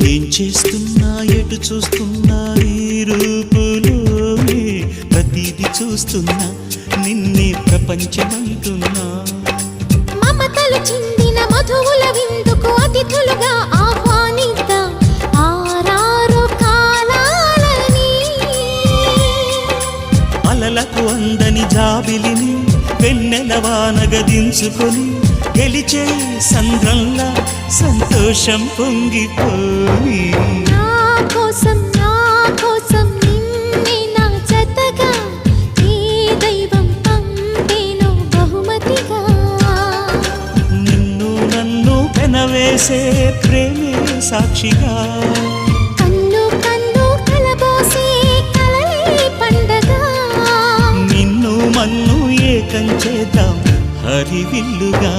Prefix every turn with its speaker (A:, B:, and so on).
A: ఏం చేస్తున్నా ఎటు చూస్తున్నా నీ రూపులోనే ప్రతిదీ చూస్తున్నా నిన్నే ప్రపంచమంటున్నా
B: మమతలు చిందిన మధువుల విందుకు అతిథులుగా ఆహ్వానిద్దాం ఆరారు కాలాలని
A: అలలకు అందని జాబిలిని వెన్నెల వానగదించుకొని గెలిచే సంద్రంలా సంతోషం పొంగిపోయి
B: నా కోసం నిన్నే నా జతగా ఏ దైవం పంపేనో బహుమతిగా
A: నిన్ను నన్ను పెనవేసే ప్రేమే సాక్షిగా
B: కన్ను కన్ను కలబోసే కలలే పండగ
A: నిన్ను మన్ను ఏకం చేద్దాం హరివిల్లుగా